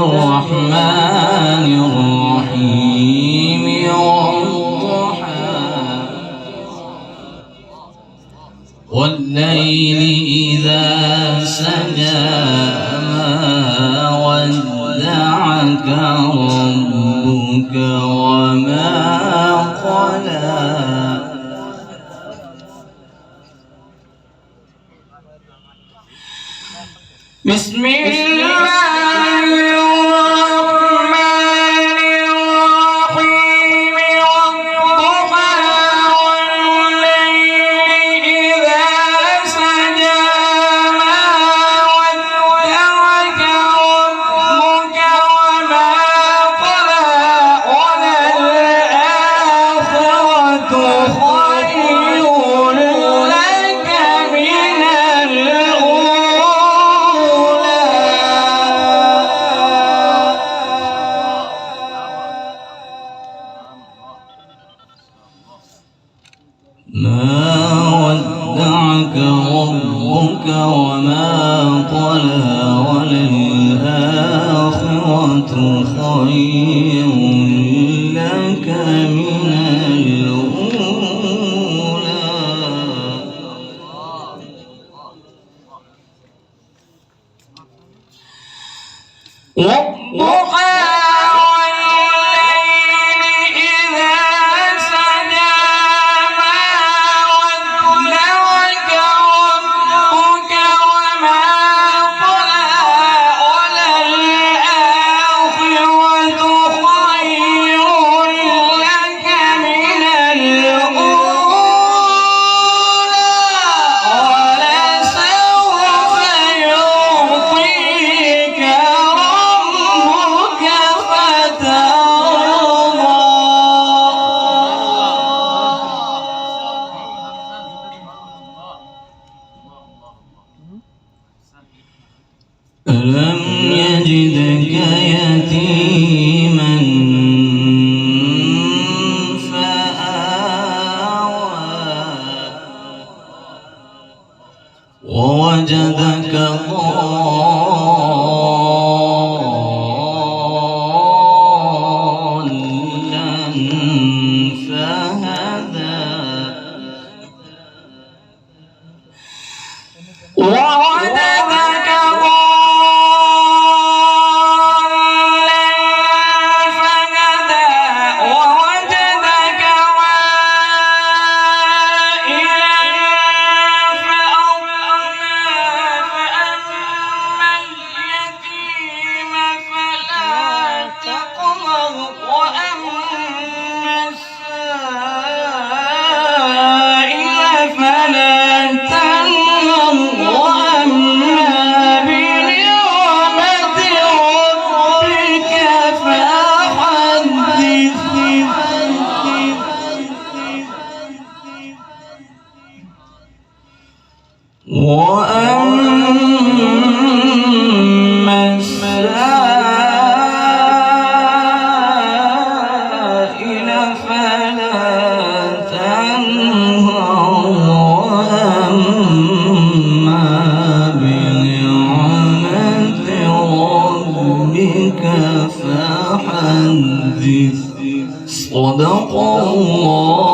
الرحمن الرحيم والضحى والليل إذا سجى ما ودعك ربك وما قلى بسم الله الرحمن الرحيم والضحى والليل إذا سجى ما ودعك ربك وما قلى وللآخرة خير لك من ما ودعك ربك وما قلى وللآخرة خير لك من الأولى والضحى ألم يجدك يتيما فآوى ووجدك ضالا فهدى وأما السائل فلا تنهر وأما بنعمة ربك فحدث صدق الله